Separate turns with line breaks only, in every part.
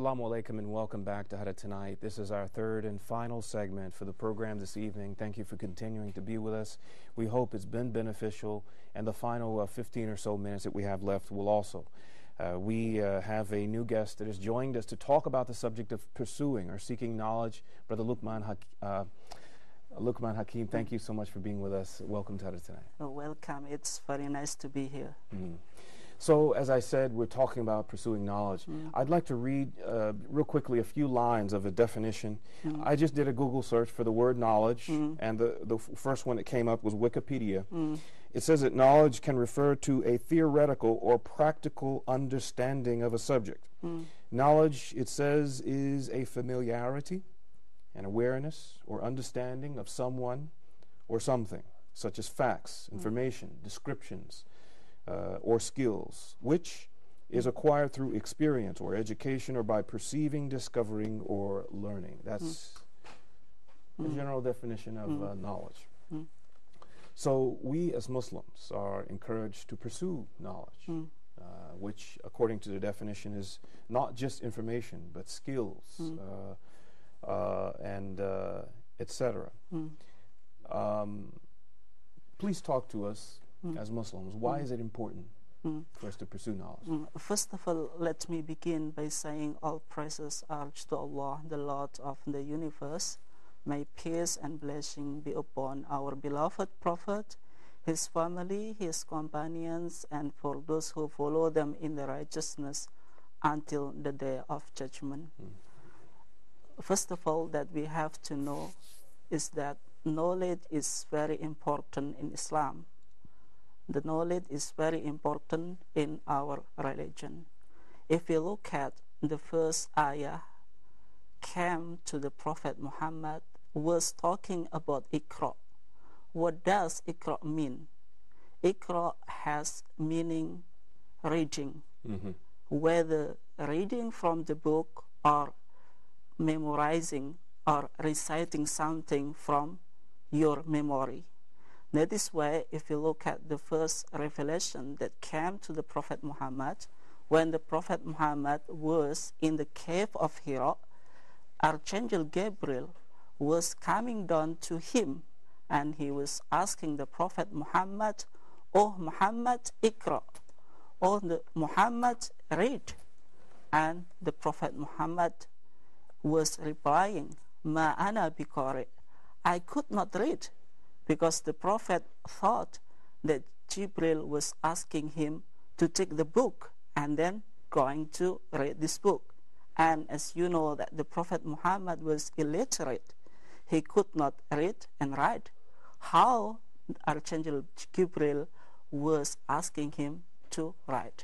Assalamu alaikum and welcome back to Hadith Tonight. This is our third and final segment for the program this evening. Thank you for continuing to be with us. We hope it's been beneficial, and the final 15 or so minutes that we have left will also. We have a new guest that has joined us to talk about the subject of pursuing or seeking knowledge. Brother Lukman Hakim, thank you so much for being with us. Welcome to Hadith Tonight.
Welcome. It's very nice to be here.
So, as I said, we're talking about pursuing knowledge. I'd like to read real quickly a few lines of a definition. I just did a Google search for the word knowledge, and the first one that came up was Wikipedia. It says that knowledge can refer to a theoretical or practical understanding of a subject. Knowledge, it says, is a familiarity, an awareness or understanding of someone or something, such as facts, information, descriptions, or skills, which is acquired through experience or education or by perceiving, discovering, or learning. That's the general definition of knowledge. So we as Muslims are encouraged to pursue knowledge, which according to the definition is not just information, but skills, and etc. Please talk to us as Muslims. Why is it important for us to pursue knowledge?
First of all, let me begin by saying all praises are to Allah, the Lord of the universe. May peace and blessing be upon our beloved Prophet, his family, his companions, and for those who follow them in the righteousness until the day of judgment. First of all, that we have to know is that knowledge is very important in Islam. The knowledge is very important in our religion. If we look at the first ayah came to the Prophet Muhammad, was talking about Iqra. What does Iqra mean? Iqra has meaning reading, whether reading from the book or memorizing or reciting something from your memory. That is why if you look at the first revelation that came to the Prophet Muhammad, when the Prophet Muhammad was in the cave of Hira, Archangel Gabriel was coming down to him, and he was asking the Prophet Muhammad, "Oh Muhammad, Iqra." "Oh Muhammad, read." And the Prophet Muhammad was replying, "Ma ana biqari." I could not read, because the Prophet thought that Jibril was asking him to take the book and then going to read this book. And as you know that the Prophet Muhammad was illiterate, he could not read and write. How Archangel Gabriel was asking him to write.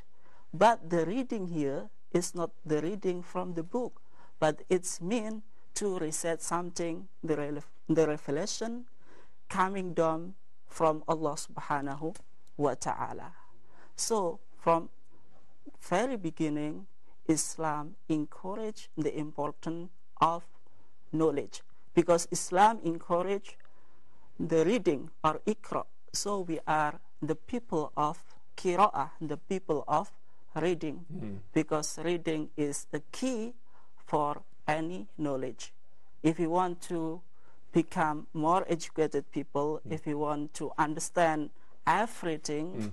But the reading here is not the reading from the book, but it's meant to recite something, the revelation coming down from Allah subhanahu wa ta'ala. So from very beginning, Islam encouraged the importance of knowledge, because Islam encouraged the reading or Iqra. So we are the people of Qira'ah, the people of reading, because reading is the key for any knowledge. If you want to become more educated people, if you want to understand everything,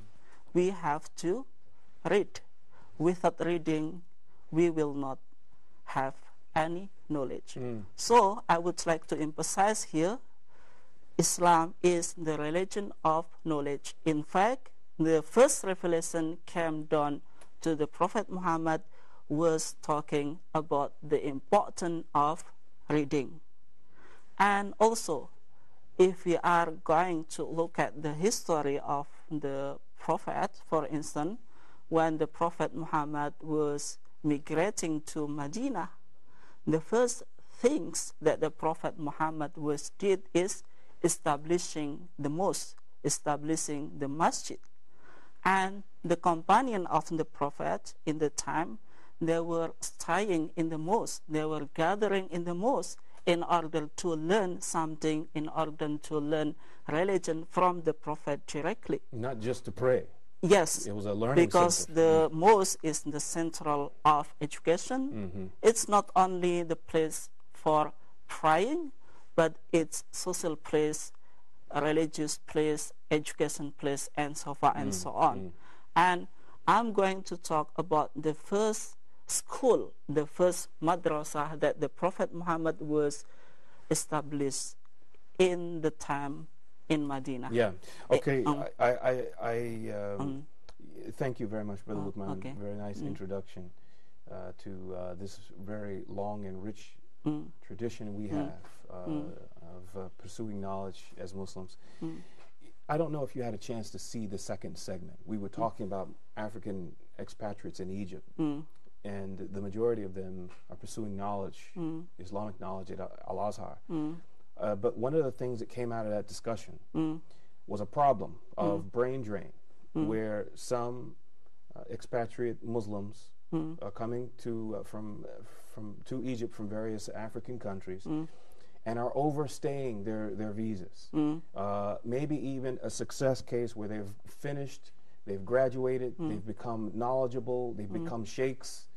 we have to read. Without reading, we will not have any knowledge. So I would like to emphasize here, Islam is the religion of knowledge. In fact, the first revelation came down to the Prophet Muhammad was talking about the importance of reading. And also, if we are going to look at the history of the Prophet, for instance, when the Prophet Muhammad was migrating to Medina, the first things that the Prophet Muhammad did is establishing the mosque, establishing the masjid. And the companion of the Prophet in the time, they were staying in the mosque, they were gathering in the mosque in order to learn something, in order to learn religion from the Prophet directly.
Not just to pray.
Yes,
it was a learning
because
center.
the mosque is the central of education. It's not only the place for praying, but it's social place, a religious place, education place, and so far and so on. And I'm going to talk about the first school, the first madrasah that the Prophet Muhammad was established in the time in Medina.
Yeah. Okay. Thank you very much, Brother Lukman.
Okay.
Very nice introduction to this very long and rich tradition we have of pursuing knowledge as Muslims. I don't know if you had a chance to see the second segment. We were talking about African expatriates in Egypt, and the majority of them are pursuing knowledge, Islamic knowledge at Al-Azhar. But one of the things that came out of that discussion was a problem of brain drain, where some expatriate Muslims are coming to to Egypt from various African countries and are overstaying their visas. Maybe even a success case where they've finished, they've graduated, they've become knowledgeable, they've become sheikhs,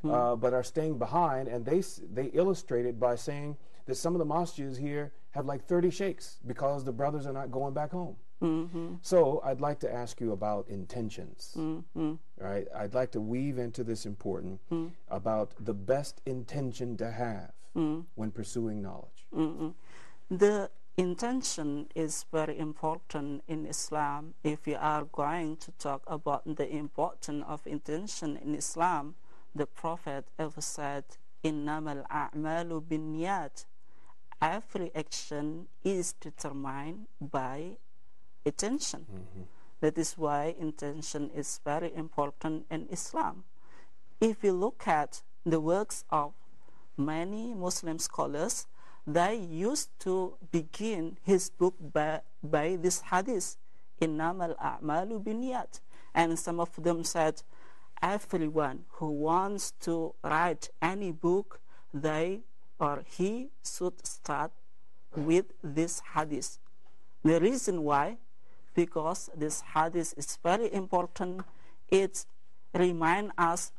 but are staying behind, and they illustrate it by saying that some of the masjids here have like 30 sheikhs because the brothers are not going back home. So I'd like to ask you about intentions. Right? I'd like to weave into this important about the best intention to have when pursuing knowledge.
The intention is very important in Islam. If we are going to talk about the importance of intention in Islam, the Prophet ever said, "Innamal a'malu binniyat." Every action is determined by intention. That is why intention is very important in Islam. If you look at the works of many Muslim scholars, they used to begin his book by this hadith, "Innamal a'malu binniyat." And some of them said, everyone who wants to write any book, he should start with this hadith. The reason why, because this hadith is very important. It reminds us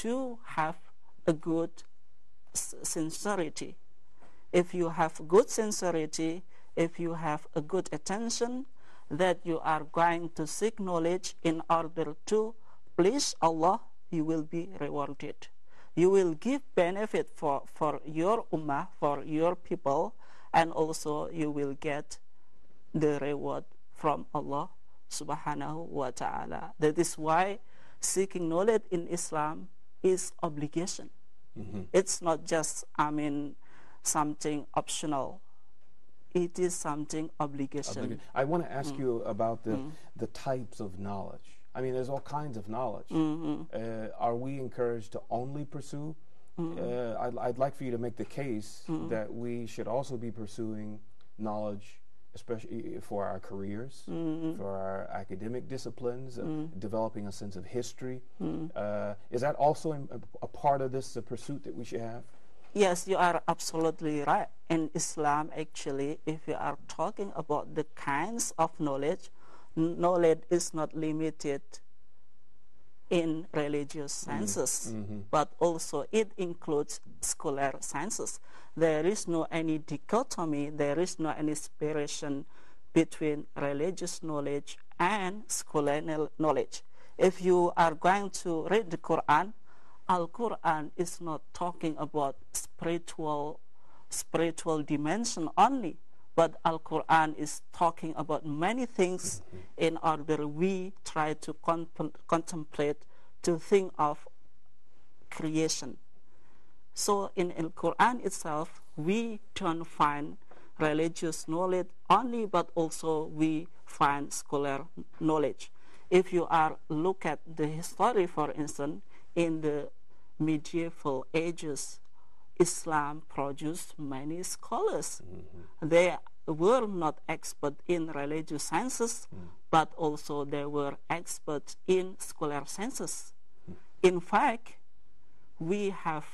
to have a good sincerity. If you have good sincerity, if you have a good attention, that you are going to seek knowledge in order to please Allah, you will be rewarded. You will give benefit for your ummah, for your people, and also you will get the reward from Allah subhanahu wa ta'ala. That is why seeking knowledge in Islam is obligation. It's not just, something optional. It is something obligation.
I want to ask you about the types of knowledge. There's all kinds of knowledge. Are we encouraged to only pursue? I'd like for you to make the case that we should also be pursuing knowledge, especially for our careers, for our academic disciplines, developing a sense of history. Is that also a part of this pursuit that we should have?
Yes, you are absolutely right. In Islam, actually, if we are talking about the kinds of knowledge, knowledge is not limited in religious sciences, but also it includes scholar sciences. There is no any dichotomy, there is no any separation between religious knowledge and scholarly knowledge. If you are going to read the Quran, Al-Quran is not talking about spiritual dimension only, but Al-Quran is talking about many things in order we try to contemplate, to think of creation. So in Al-Quran itself, we don't find religious knowledge only, but also we find scholar knowledge. If you are look at the history, for instance, in the medieval ages, Islam produced many scholars. They were not expert in religious sciences, but also they were experts in scholar sciences. In fact, we have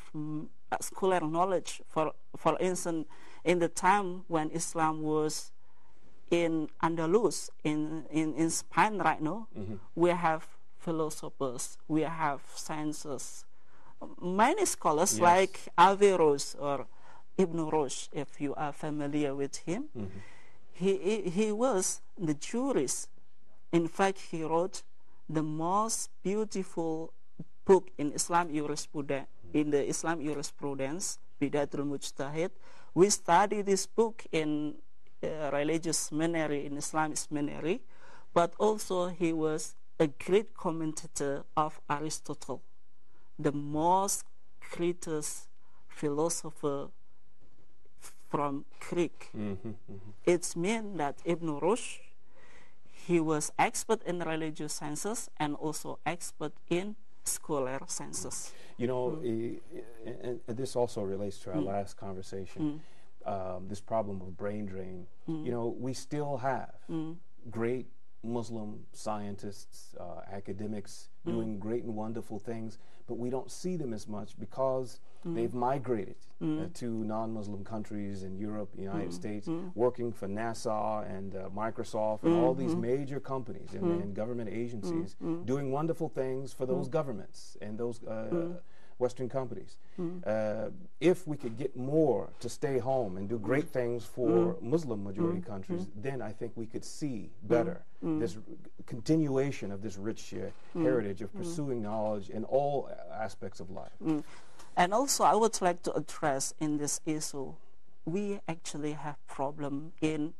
scholar knowledge, for instance, in the time when Islam was in Andalus, in Spain right now, we have philosophers, we have scientists, many scholars like Averroes or Ibn Rushd, if you are familiar with him. He was the jurist. In fact, he wrote the most beautiful book in Islam jurisprudence, Bidatul Mujtahid. We study this book in religious seminary, in Islamic seminary, but also he was a great commentator of Aristotle, the most greatest philosopher from Greek. It means that Ibn Rushd, he was expert in religious sciences and also expert in scholar sciences.
You know, and this also relates to our last conversation, this problem of brain drain. You know, we still have great Muslim scientists, academics doing great and wonderful things, but we don't see them as much because they've migrated to non-Muslim countries in Europe, United States, working for NASA and Microsoft and all these major companies and government agencies, doing wonderful things for those governments and those Western companies. If we could get more to stay home and do great things for Muslim majority countries, then I think we could see better this continuation of this rich heritage of pursuing knowledge in all aspects of life.
And also I would like to address in this issue, we actually have problem in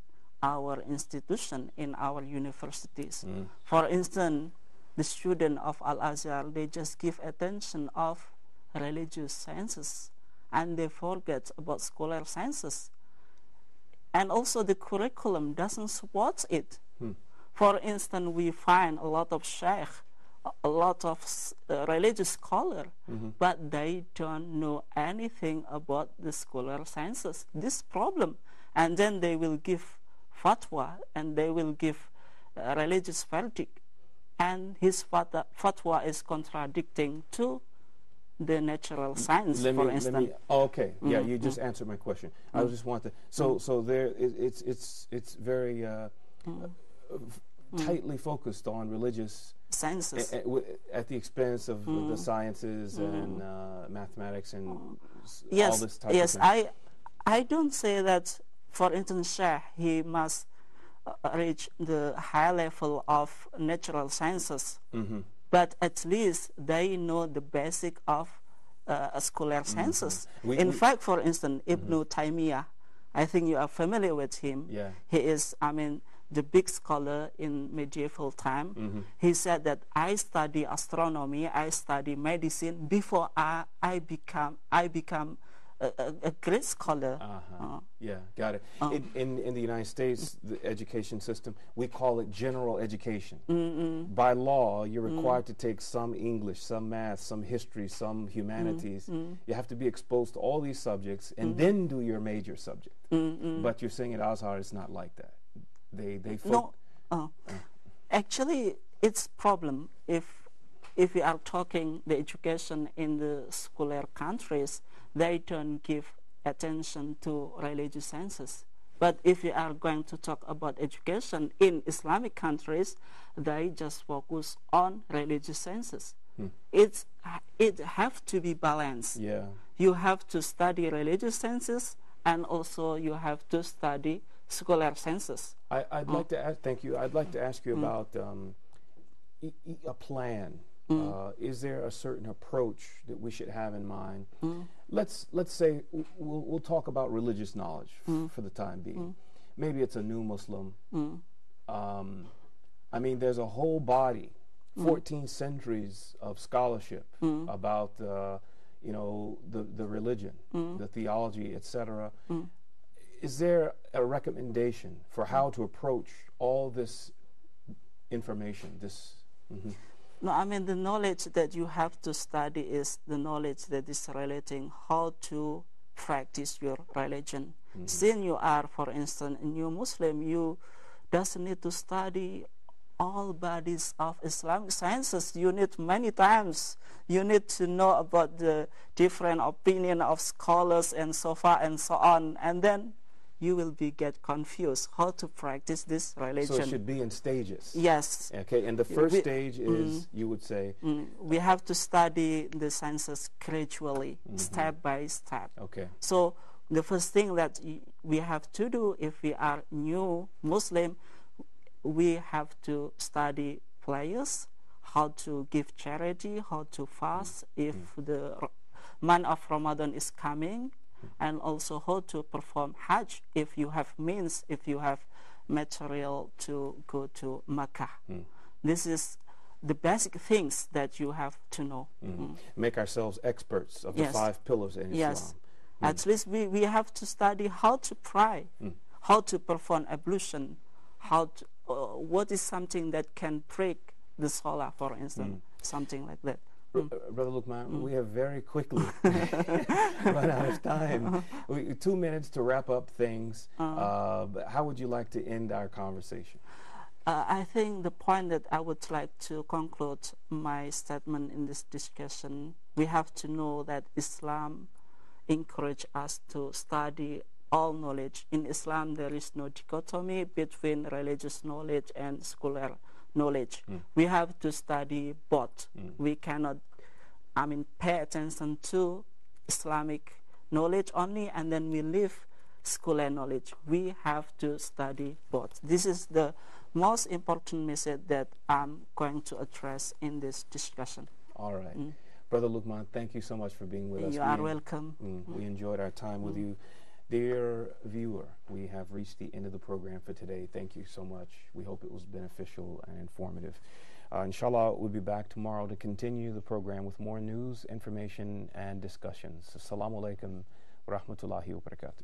our institution, in our universities. For instance, the student of Al-Azhar, they just give attention of religious sciences and they forget about scholar sciences. And also the curriculum doesn't support it. For instance, we find a lot of sheikh, a lot of religious scholar, but they don't know anything about the scholar sciences. This problem. And then they will give fatwa and they will give religious verdict. And his fatwa is contradicting to the natural science, for instance.
Okay, yeah, you just answered my question. I just want to. So there, it's very tightly focused on religious
sciences
at the expense of the sciences and mathematics and all this type of thing.
Yes, I don't say that. For instance, Sheikh, he must reach the high level of natural sciences. But at least they know the basic of scholar sciences. In fact, for instance, Ibn Taymiyyah, I think you are familiar with him.
Yeah.
He is, I mean, the big scholar in medieval time. He said that I study astronomy, I study medicine before I become a great scholar.
Yeah, got it. In the United States, the education system, we call it general education. By law, you're required to take some English, some math, some history, some humanities. You have to be exposed to all these subjects and then do your major subject. But you're saying at Azhar it's not like that.
No, actually, it's problem if we are talking the education in the scholar countries, they don't give attention to religious sciences. But if we are going to talk about education in Islamic countries, they just focus on religious sciences. It have to be balanced.
Yeah.
You have to study religious sciences and also you have to study scholar sciences.
I'd like to ask, thank you. I'd like to ask you about a plan. Is there a certain approach that we should have in mind? Let's say we'll talk about religious knowledge for the time being. Maybe it's a new Muslim. I mean, there's a whole body, 14 centuries of scholarship about you know, the religion, the theology, etc. Is there a recommendation for how to approach all this information?
No, I mean, the knowledge that you have to study is the knowledge that is relating how to practice your religion. Since you are, for instance, a new Muslim, you doesn't need to study all bodies of Islamic sciences. You need many times. You need to know about the different opinion of scholars and so far and so on. And then you will get confused how to practice this religion.
So it should be in stages.
Yes.
Okay, and the first stage is, you would say...
we have to study the sciences gradually, step by step.
Okay.
So the first thing that we have to do if we are new Muslim, we have to study prayers, how to give charity, how to fast if the month of Ramadan is coming, and also how to perform Hajj if you have means, if you have material to go to Makkah. This is the basic things that you have to know.
Make ourselves experts of the 5 pillars in Islam.
Yes. At least we have to study how to pray, how to perform ablution, how to, what is something that can break the salah, for instance, something like that.
Brother Lukman, we have very quickly run out of time. 2 minutes to wrap up things. How would you like to end our conversation?
I think the point that I would like to conclude my statement in this discussion, we have to know that Islam encourages us to study all knowledge. In Islam, there is no dichotomy between religious knowledge and scholar knowledge. We have to study both. We cannot, pay attention to Islamic knowledge only and then we leave scholar knowledge. We have to study both. This is the most important message that I'm going to address in this discussion.
All right. Brother Lukman, thank you so much for being with us.
You are welcome.
We enjoyed our time with you. Dear viewer, we have reached the end of the program for today. Thank you so much. We hope it was beneficial and informative. Inshallah, we'll be back tomorrow to continue the program with more news, information, and discussions. Assalamu alaikum wa rahmatullahi wa barakatuh.